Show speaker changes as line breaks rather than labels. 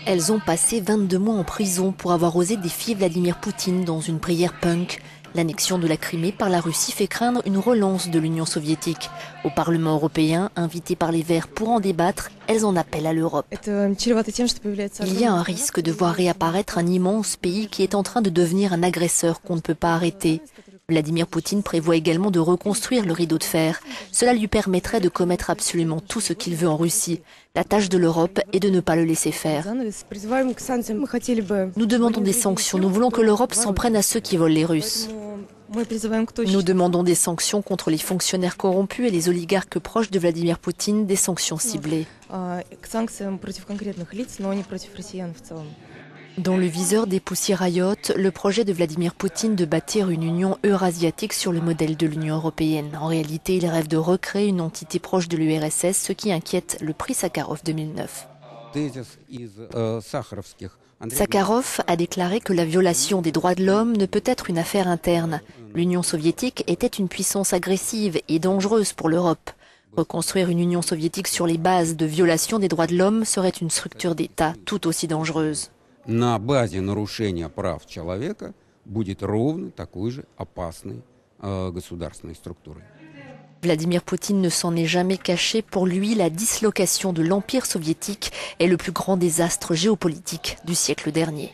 Elles ont passé 22 mois en prison pour avoir osé défier Vladimir Poutine dans une prière punk. L'annexion de la Crimée par la Russie fait craindre une relance de l'Union soviétique. Au Parlement européen, invitées par les Verts pour en débattre, elles en appellent à l'Europe. Il y a un risque de voir réapparaître un immense pays qui est en train de devenir un agresseur qu'on ne peut pas arrêter. Vladimir Poutine prévoit également de reconstruire le rideau de fer. Cela lui permettrait de commettre absolument tout ce qu'il veut en Russie. La tâche de l'Europe est de ne pas le laisser faire. Nous demandons des sanctions. Nous voulons que l'Europe s'en prenne à ceux qui volent les Russes. Nous demandons des sanctions contre les fonctionnaires corrompus et les oligarques proches de Vladimir Poutine, des sanctions ciblées. Dans le viseur des Pussy Riot, le projet de Vladimir Poutine de bâtir une union eurasiatique sur le modèle de l'Union européenne. En réalité, il rêve de recréer une entité proche de l'URSS, ce qui inquiète le prix Sakharov 2009. Sakharov a déclaré que la violation des droits de l'homme ne peut être une affaire interne. L'Union soviétique était une puissance agressive et dangereuse pour l'Europe. Reconstruire une Union soviétique sur les bases de violation des droits de l'homme serait une structure d'État tout aussi dangereuse.
На базе нарушения прав человека будет ровно такой же опасной государственной структурой.
Vladimir Poutine ne s'en est jamais caché. Pour lui, la dislocation de l'Empire soviétique est le plus grand désastre géopolitique du siècle dernier.